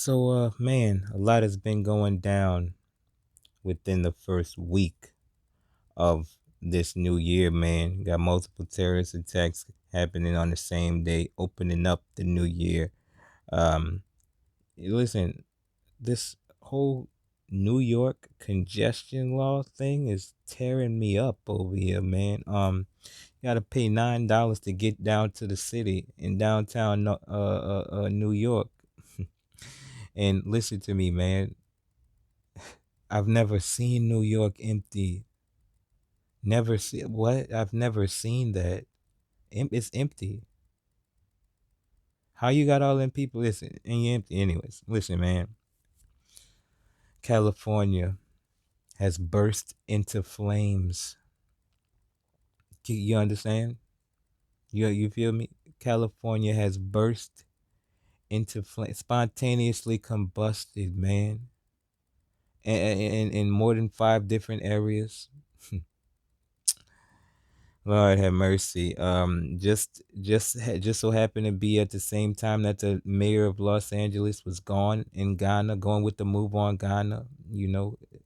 Man, a lot has been going down within the first week of this new year, man. Got multiple terrorist attacks happening on the same day, opening up the new year. Um, Listen, this whole New York congestion law thing is tearing me up over here, man. You gotta pay $9 to get down to the city in downtown New York. And listen to me, man. I've never seen New York empty. Never see what? I've never seen that. It's empty. How you got all them people? Listen, and you empty. Anyways, listen, man. California has burst into flames. You understand? You feel me? California has burst into flames, spontaneously combusted, man. In more than 5 different areas. Lord have mercy. Just so happened to be at the same time that the mayor of Los Angeles was gone in Ghana, going with the move on Ghana.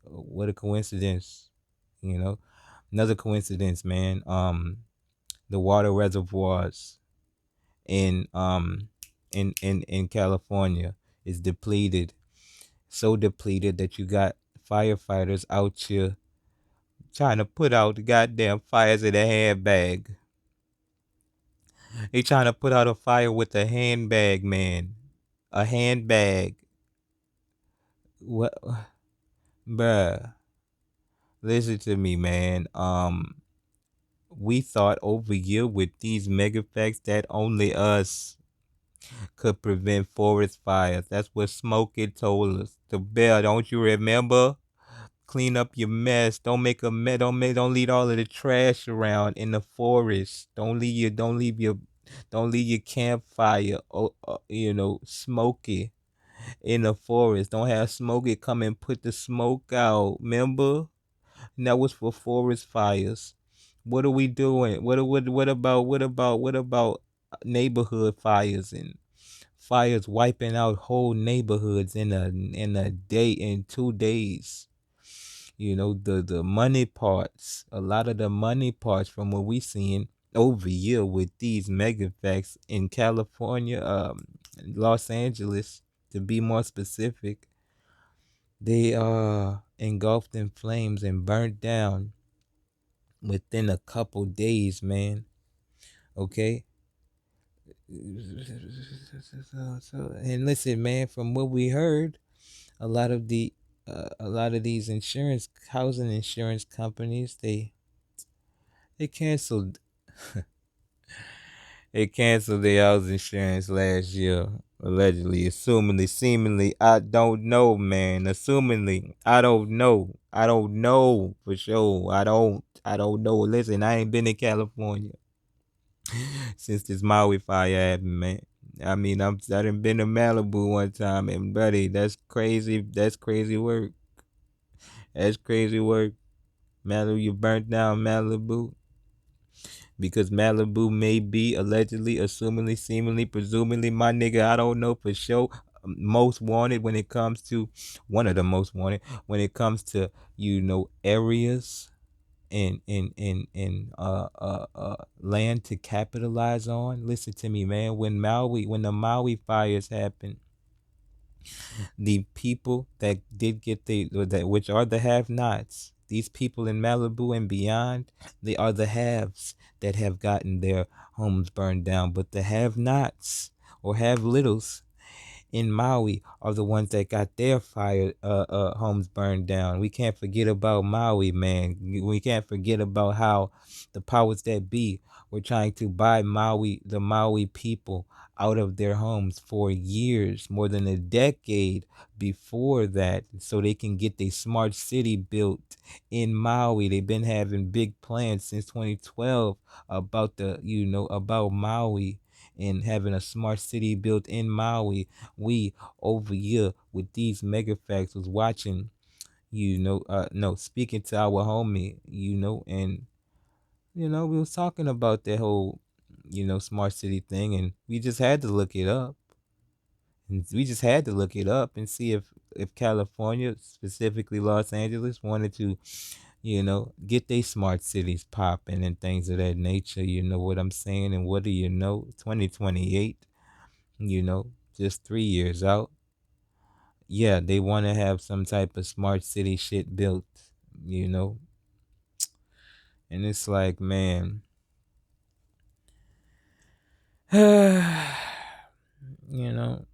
What a coincidence. You know, another coincidence, man. The water reservoirs in in California is depleted, so depleted that you got firefighters out here trying to put out the goddamn fires in a handbag. They trying to put out a fire with a handbag, man. A handbag. What, bruh? Listen to me, man. We thought over here with these mega facts that only us could prevent forest fires. That's what Smokey told us. The bell, don't you remember? Clean up your mess. Don't make a mess. Don't leave all of the trash around in the forest. Don't leave your campfire. Smoky in the forest. Don't have Smokey come and put the smoke out. Remember? And that was for forest fires. What are we doing? What about neighborhood fires and fires wiping out whole neighborhoods in a day, in 2 days? The money parts, a lot of the money parts from what we seeing over here with these mega facts in California, Los Angeles, to be more specific, they are engulfed in flames and burnt down within a couple days, man. Okay. And listen, man, from what we heard, a lot of these housing insurance companies, they canceled they canceled their house insurance last year. Allegedly, assumingly, seemingly, I don't know, man. Assumingly, I don't know for sure. I don't know. Listen, I ain't been in California since this Maui fire happened, man. I mean, I done been to Malibu one time, and buddy, that's crazy. That's crazy work. That's crazy work. Malibu, you burnt down Malibu because Malibu may be allegedly, assumingly, seemingly, presumably, my nigga, I don't know for sure, most wanted when it comes to one of the most wanted when it comes to areas and land to capitalize on. Listen to me, man. When the Maui fires happened, the people that did get which are the have-nots, these people in Malibu and beyond, they are the haves that have gotten their homes burned down. But the have-nots or have-littles in Maui are the ones that got their homes burned down. We can't forget about Maui, man. We can't forget about how the powers that be were trying to buy the Maui people out of their homes for years, more than a decade before that, so they can get a smart city built in Maui. They've been having big plans since 2012 about Maui and having a smart city built in Maui. We over here with these mega facts was watching, no, speaking to our homie, and we was talking about that whole, smart city thing, and we just had to look it up. And we just had to look it up and see if California, specifically Los Angeles, wanted to, get they smart cities popping and things of that nature. You know what I'm saying? And what do you know? 2028, just 3 years out. Yeah, they want to have some type of smart city shit built, you know? And it's like, man, you know,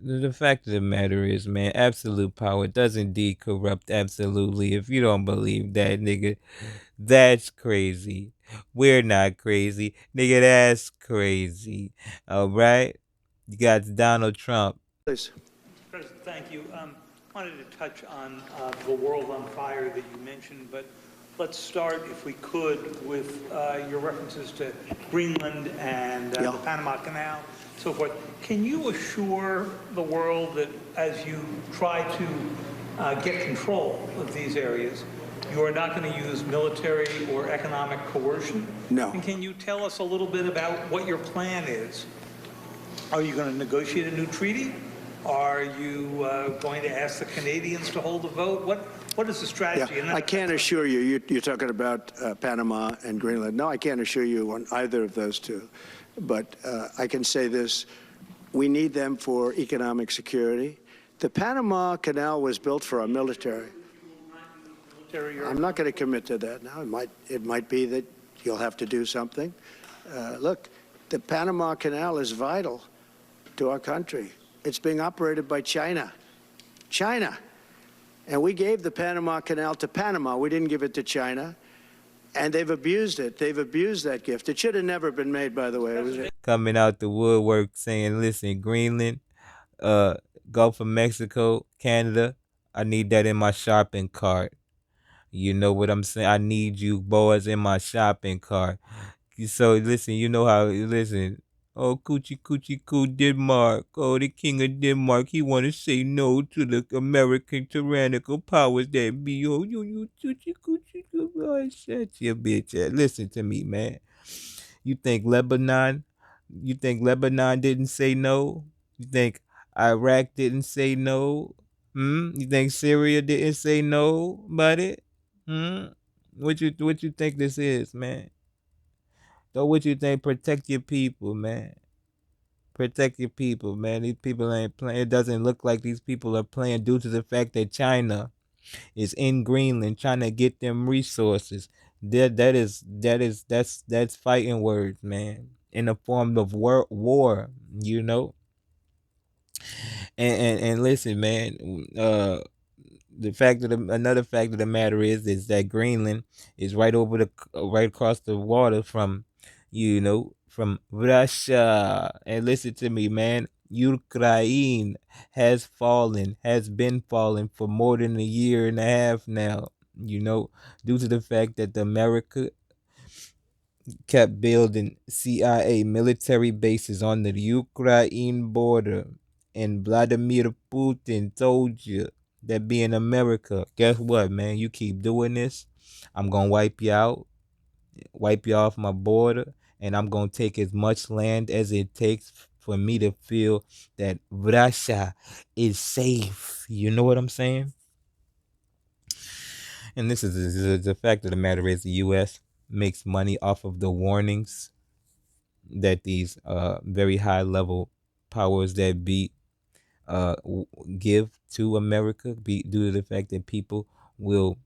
the fact of the matter is, man, absolute power does indeed corrupt absolutely. If you don't believe that, nigga, that's crazy. We're not crazy. Nigga, that's crazy. All right? You got Donald Trump. Please. President, thank you. Wanted to touch on the world on fire that you mentioned, but let's start, if we could, with your references to Greenland and Yeah. the Panama Canal, so forth. Can you assure the world that as you try to get control of these areas, you are not going to use military or economic coercion? No. And can you tell us a little bit about what your plan is? Are you going to negotiate a new treaty? Are you going to ask the Canadians to hold a vote? What is the strategy? Yeah, I can't assure you, you're talking about Panama and Greenland. No, I can't assure you on either of those two. But I can say this, we need them for economic security. The Panama Canal was built for our military. I'm not going to commit to that now. It might be that you'll have to do something. Look, the Panama Canal is vital to our country. It's being operated by China. China. And we gave the Panama Canal to Panama. We didn't give it to China. And they've abused it. They've abused that gift. It should have never been made, by the way. It was Coming out the woodwork saying, listen, Greenland, uh, Gulf of Mexico, Canada, I need that in my shopping cart. You know what I'm saying? I need you boys in my shopping cart. So listen, you know how listen. Oh, coochie coochie coo Denmark. Oh, the king of Denmark. He want to say no to the American tyrannical powers that be. Oh, you coochie coochie coo. Oh, shut your bitch ass. Listen to me, man. You think Lebanon? You think Lebanon didn't say no? You think Iraq didn't say no? You think Syria didn't say no about it? Hmm? What you think this is, man? So what you think? Protect your people, man. Protect your people, man. These people ain't playing. It doesn't look like these people are playing due to the fact that China is in Greenland trying to get them resources. That's fighting words, man. In the form of war, you know. And listen, man. Another fact of the matter is that Greenland is right across the water from, from Russia. And listen to me, man. Ukraine has been falling for more than a year and a half now. Due to the fact that America kept building CIA military bases on the Ukraine border. And Vladimir Putin told you that being America, guess what, man? You keep doing this, I'm going to wipe you off my border, and I'm going to take as much land as it takes for me to feel that Russia is safe. You know what I'm saying? And this is the fact of the matter is the U.S. makes money off of the warnings that these very high level powers that be give to America, due to the fact that people will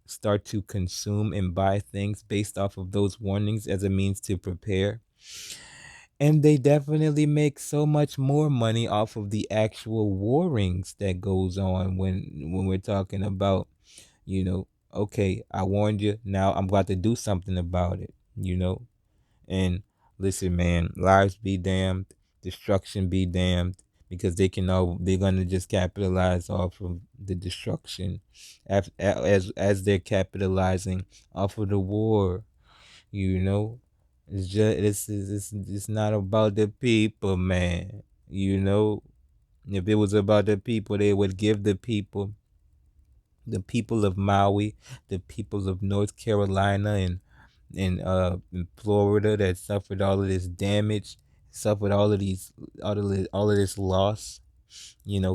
start to consume and buy things based off of those warnings as a means to prepare. And they definitely make so much more money off of the actual warrings that goes on when we're talking about, okay, I warned you, now I'm about to do something about it. And listen, man, lives be damned, destruction be damned, because they're gonna just capitalize off of the destruction, as they're capitalizing off of the war. You know, it's not about the people, man. If it was about the people, they would give the people of Maui, the people of North Carolina, and in Florida that suffered all of this damage, suffered all of this loss,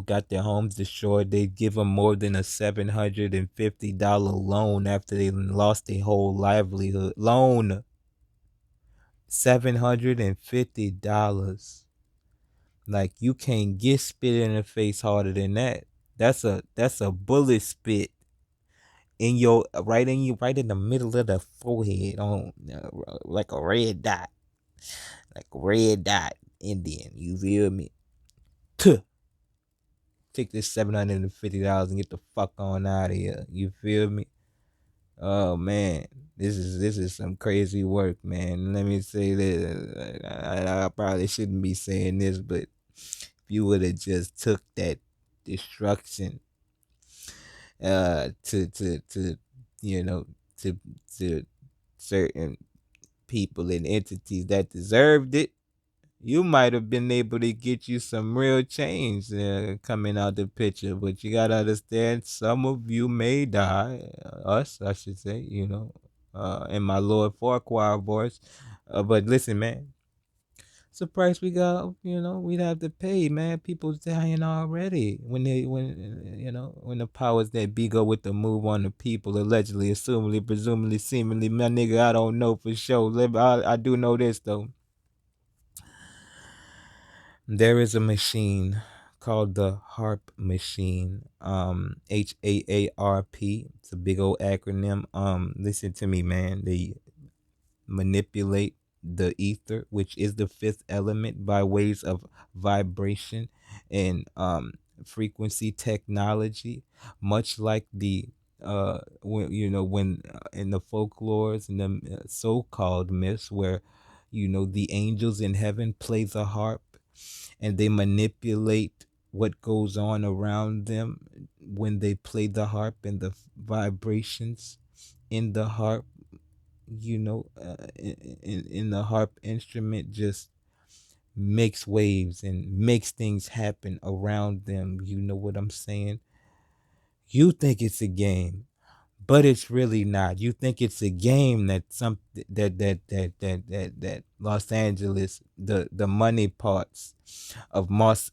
got their homes destroyed. They give them more than a $750 loan after they lost their whole livelihood. Loan $750. Like, you can't get spit in the face harder than that. That's a bullet spit in your right in the middle of the forehead, on like a red dot, Indian. You feel me? Tuh. Take this $750 and get the fuck on out of here. You feel me? Oh man, this is some crazy work, man. Let me say this. I probably shouldn't be saying this, but if you would have just took that destruction, to you know to to certain people and entities that deserved it, you might have been able to get you some real change coming out the picture. But you gotta understand, some of you may die, us, I should say, in my Lord Farquhar voice. But listen, man, it's the price we got. We'd have to pay, man. People's dying already when the powers that be go with the move on the people, allegedly, assumingly, presumably, seemingly. My nigga, I don't know for sure. I do know this though. There is a machine called the HARP machine. HAARP. It's a big old acronym. Listen to me, man. They manipulate the ether, which is the fifth element, by ways of vibration and frequency technology, much like the when in the folklores and the so-called myths, where the angels in heaven play the harp, and they manipulate what goes on around them when they play the harp, and the vibrations in the harp, in the harp instrument, just makes waves and makes things happen around them. You know what I'm saying? You think it's a game, but it's really not. You think it's a game that Los Angeles, the money parts of Los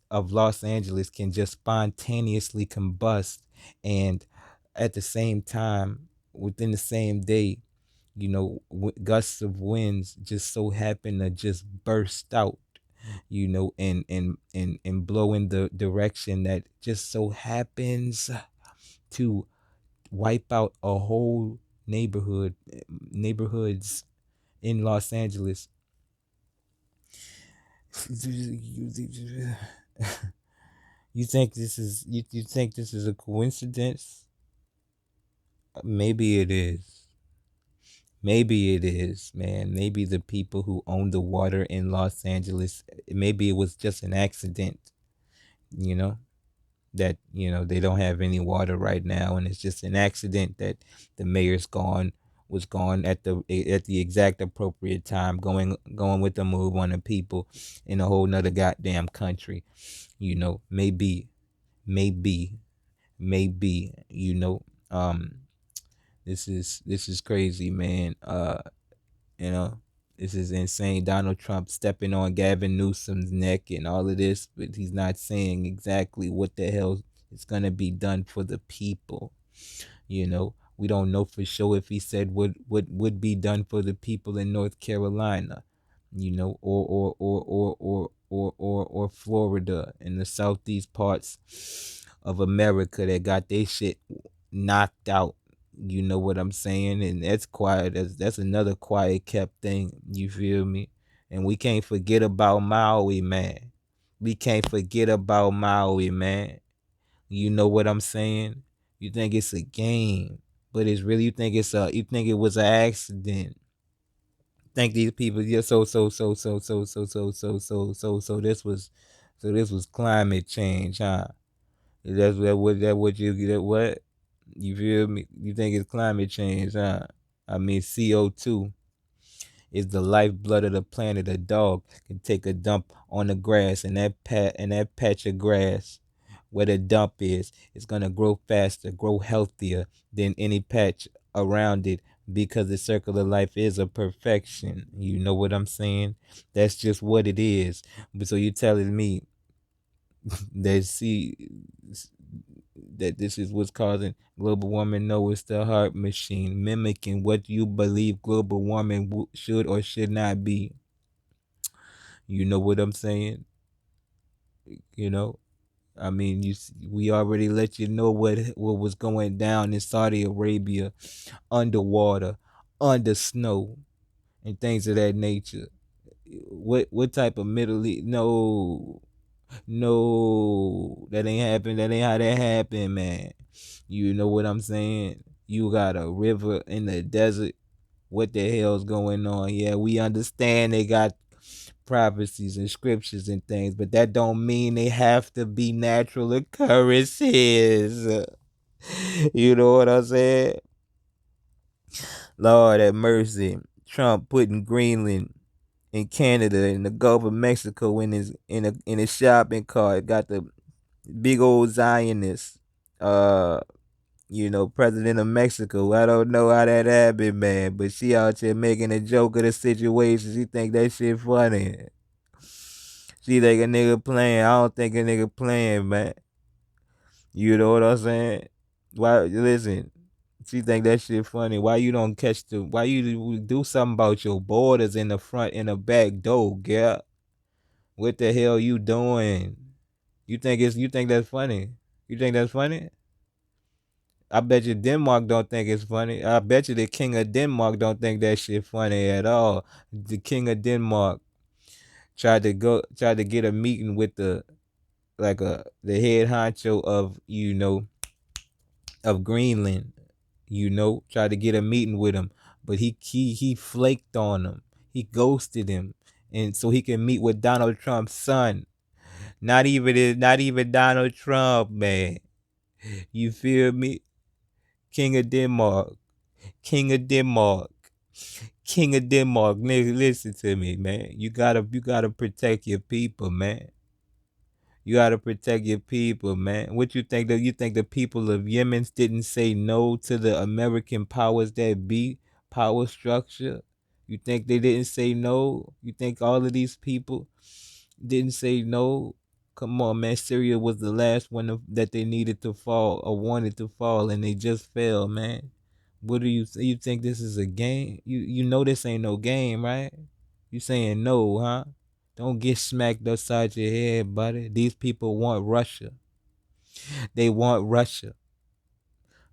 Angeles can just spontaneously combust, and at the same time, within the same day, gusts of winds just so happen to just burst out, and blow in the direction that just so happens to wipe out a whole neighborhoods in Los Angeles. You think this is a coincidence? Maybe it is. Maybe it is, man. Maybe the people who own the water in Los Angeles, maybe it was just an accident, you know, that, they don't have any water right now, and it's just an accident that the mayor's was gone at the exact appropriate time, going with the move on the people in a whole nother goddamn country. Maybe, maybe, maybe, this is crazy, man. You know, this is insane. Donald Trump stepping on Gavin Newsom's neck and all of this, but he's not saying exactly what the hell is gonna be done for the people. We don't know for sure if he said what would be done for the people in North Carolina, or Florida, in the southeast parts of America that got their shit knocked out. You know what I'm saying? And that's quiet. That's another quiet kept thing. You feel me? And we can't forget about Maui, man. We can't forget about Maui, man. You know what I'm saying? You think it's a game, but it's really, you think it was an accident. Think these people, yeah, this was climate change, huh? That what? You feel me? You think it's climate change, huh? I mean, CO2 is the lifeblood of the planet. A dog can take a dump on the grass, and that patch of grass where the dump is gonna grow faster, grow healthier than any patch around it because the circle of life is a perfection. You know what I'm saying? That's just what it is. But so you telling me that that this is what's causing global warming? No, it's the heart machine mimicking what you believe global warming should or should not be. You know what I'm saying? You know, I mean, we already let you know what was going down in Saudi Arabia, underwater, under snow, and things of that nature. What type of Middle East? No, no, that ain't happened. That ain't how that happened, man. You know what I'm saying? You got a river in the desert. What the hell's going on? Yeah, we understand they got prophecies and scriptures and things, but that don't mean they have to be natural occurrences. You know what I'm saying? Lord have mercy. Trump putting Greenland in Canada in the Gulf of Mexico in his shopping cart. Got the big old Zionist, uh, president of Mexico. I don't know how that happened, man, but she out here making a joke of the situation. She think that shit funny. She think a nigga playing. I don't think a nigga playing, man. You know what I'm saying? Why? Listen, she think that shit funny. Why you don't catch the? Why you do something about your borders in the front and the back door, girl? What the hell you doing? You think that's funny? You think that's funny? I bet you Denmark don't think it's funny. I bet you the king of Denmark don't think that shit funny at all. The king of Denmark tried to get a meeting with the head honcho of of Greenland. Tried to get a meeting with him, but he flaked on him. He ghosted him, and so he can meet with Donald Trump's son. Not even Donald Trump, man. You feel me? King of Denmark. King of Denmark. King of Denmark. Nigga, listen to me, man. You gotta protect your people, man. You gotta protect your people, man. What you think that you think the people of Yemen didn't say no to the American powers that be power structure? You think they didn't say no? You think all of these people didn't say no? Come on, man. Syria was the last one that they needed to fall or wanted to fall, and they just fell, man. What do you you think this is a game? You know this ain't no game, right? You saying no, huh? Don't get smacked upside your head, buddy. These people want Russia. They want Russia.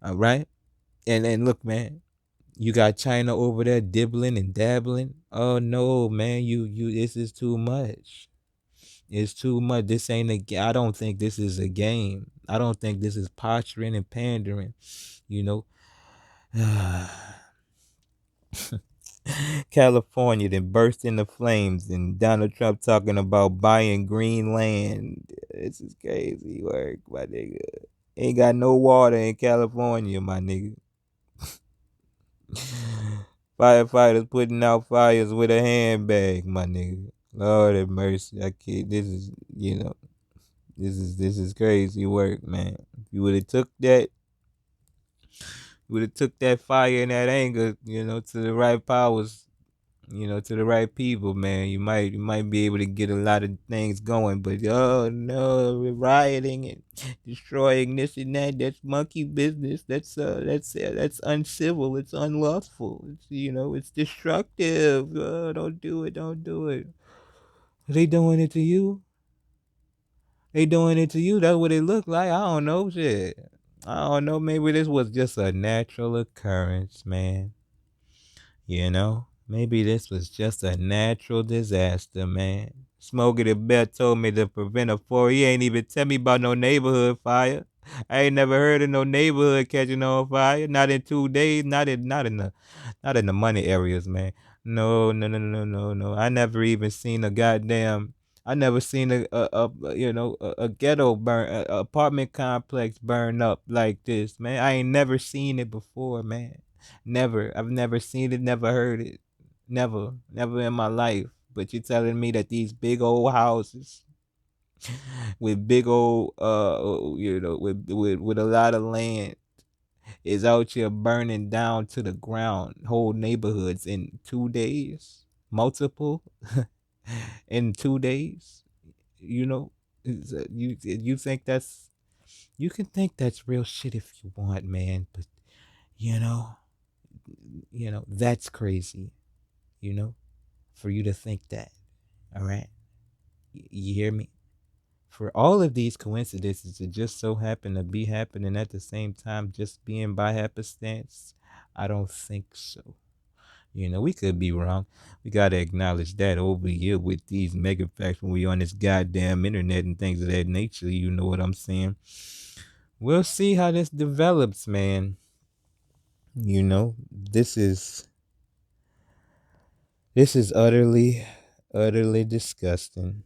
All right? And look, man, you got China over there dibbling and dabbling. Oh no, man, you this is too much. It's too much. This ain't I don't think this is a game. I don't think this is posturing and pandering, you know. California then burst into flames, and Donald Trump talking about buying green land. This is crazy work, my nigga. Ain't got no water in California, my nigga. Firefighters putting out fires with a handbag, my nigga. Lord have mercy. I can't. This is crazy work, man. If you would have took that fire and that anger, to the right powers, to the right people, man, you might be able to get a lot of things going. But oh no, we're rioting and destroying this and that. That's monkey business. That's uncivil. It's unlawful. It's destructive. Oh, don't do it. Don't do it. Are they doing it to you? They doing it to you. That's what it looked like. I don't know, shit. I don't know. Maybe this was just a natural occurrence, man. Maybe this was just a natural disaster, man. Smokey the Bear told me to prevent a fire. He ain't even tell me about no neighborhood fire. I ain't never heard of no neighborhood catching on fire. Not in 2 days. Not in the money areas, man. No, no, no, no, no, no. I never even seen a goddamn. I never seen a ghetto burn, a apartment complex burn up like this, man. I ain't never seen it before, man. Never. I've never seen it, never heard it. Never. Never in my life. But you're telling me that these big old houses with big old with a lot of land is out here burning down to the ground whole neighborhoods in 2 days, multiple in 2 days. You know, you think that's you can think that's real shit if you want, man, but you know, that's crazy. You know, for you to think that. All right, you hear me? For all of these coincidences to just so happen to be happening at the same time, just being by happenstance, I don't think so. We could be wrong. We gotta acknowledge that over here with these mega facts when we on this goddamn internet and things of that nature. You know what I'm saying? We'll see how this develops, man. This is utterly, utterly disgusting.